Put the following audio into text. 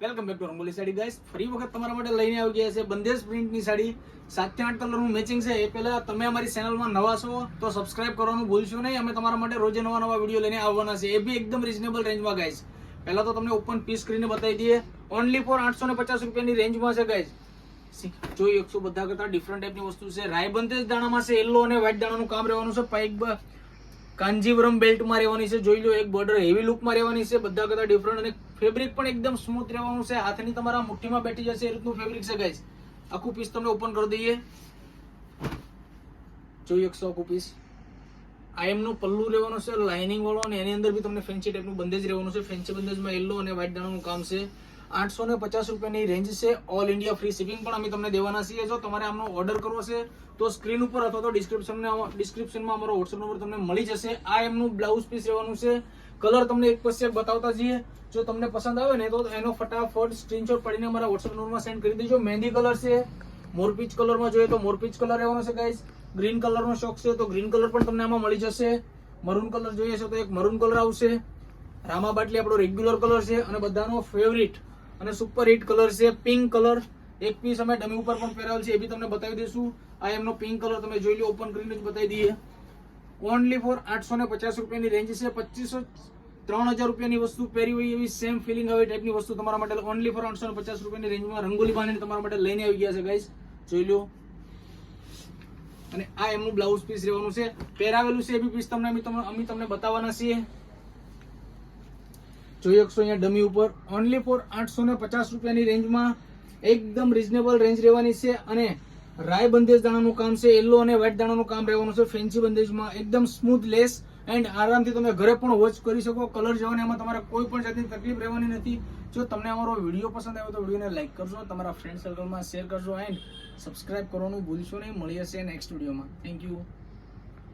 Welcome back to rangoli sari guys. ફરી વખત તમારા માટે લઈને આવી ગયા છે બંદેજ પ્રિન્ટની સાડી. 7 થી 8 કલરનું મેચિંગ છે. એ પહેલા તમે અમારી ચેનલમાં નવા છો તો સબસ્ક્રાઇબ કરવાનું ભૂલશો નહીં. અમે તમારા માટે રોજે નવા વિડીયો લઈને આવવાના છે, એ બી એકદમ રીઝનેબલ રેન્જમાં ગાઈસ. પહેલા તો તમને ઓપન પીસ કરીને બતાવી દઈએ. ઓનલી ફોર 850 રૂપિયાની રેન્જમાં છે ગાઈસ. જોઈ 100 બધા કરતા ડિફરન્ટ ટાઈપની વસ્તુ છે. રાય બંદેજ દાણામાં છે. યલો અને વ્હાઈટ દાણાનું કામ રહેવાનું છે. પાઇક કાંજીવરમ બેલ્ટમાં રહેવાની છે. જોઈ લો, એક બોર્ડર હેવી લુકમાં રહેવાની છે. બધા કરતા ડિફરન્ટ અને ફેબ્રિક પણ એકદમ સ્મૂથ રહેવાનું છે. હાથની તમારા મુઠ્ઠીમાં બેઠી જશે એ રીતનું ફેબ્રિક છે ગાઈસ. આખું પીસ તમને ઓપન કરી દઈએ. જોઈ 100 આખું પીસ. આ એમનું પલ્લુ રહેવાનું છે લાઇનિંગ વાળો, અને એની અંદર બી તમને ફેન્સી ટાઈપનું બંદેજ રહેવાનું છે. ફેન્સી બંદેજમાં યલો અને વ્હાઈટ દાણાનું કામ છે. 850 રૂપિયાની રેન્જ છે. ઓલ ઇન્ડિયા ફ્રી શિપિંગ પણ અમે તમને દેવાના છીએ. જો તમારે આમનો ઓર્ડર કરવો છે તો સ્ક્રીન ઉપર અથવા તો ડિસ્ક્રિપ્શનમાં અમારો વોટ્સએપ નંબર તમને મળી જશે. આ એમનું બ્લાઉઝ પીસ રહેવાનું છે. કલર તમને એક પછી એક બતાવતા જઈએ. જો તમને પસંદ આવે ને તો એનો ફટાફટ સ્ક્રીનશોટ પાડીને અમારા વોટ્સએપ નંબરમાં સેન્ડ કરી દેજો. મહેંદી કલર છે. મોરપીચ કલરમાં જોઈએ તો મોરપીચ કલર રહેવાનો છે ગાઈસ. ગ્રીન કલરનો શોખ છે તો ગ્રીન કલર પણ તમને આમાં મળી જશે. મરૂન કલર જોઈએ છે તો એક મરૂન કલર આવશે. રામા બાટલી આપણો રેગ્યુલર કલર છે અને બધાનો ફેવરિટ અને સુપર હિટ કલર છે પિંક કલર. એક પીસ અમે ડમી ઉપર પણ પહેરાવેલ છે, એ બી તમને બતાવી દઈશું. આ એમનો પિંક કલર તમે જોઈ લો, ઓપન કરીને જ બતાવી દઈએ. ઓનલી ફોર 850 રૂપિયાની રેન્જ છે. 3000 રૂપિયાની વસ્તુ પહેરી હોય એવી સેમ ફિલિંગ આવે ટાઈપની વસ્તુ તમારા માટે ઓનલી ફોર 850 રૂપિયાની રેન્જમાં રંગોલી બાંધીને તમારા માટે લઈને આવી ગયા છે ગાઈસ. જોઈ લો. અને આ એમનું બ્લાઉઝ પીસ રહેવાનું છે. પહેરાવેલું છે એ બી પીસ તમને અમે તમને બતાવવાના છીએ. જોઈ 100 અહીંયા ડમી ઉપર. ઓનલી ફોર 850 રૂપિયાની રેન્જમાં એકદમ રીઝનેબલ રેન્જ રહેવાની છે. અને રાય બંદેજ દાણાનું કામ છે. યલો અને વ્હાઈટ દાણાનું કામ રહેવાનું છે. ફેન્સી બંદેજમાં એકદમ સ્મૂથ લેસ એન્ડ આરામથી તમે ઘરે પણ વોચ કરી શકો. કલર જવાની એમાં તમારે કોઈ પણ જાતની તકલીફ રહેવાની નથી. જો તમને અમારો વિડીયો પસંદ આવ્યો તો વિડીયોને લાઈક કરજો, તમારા ફ્રેન્ડ સર્કલમાં શેર કરજો એન્ડ સબસ્ક્રાઇબ કરવાનું ભૂલશો નહીં. મળી હશે નેક્સ્ટ વિડીયોમાં. Thank you.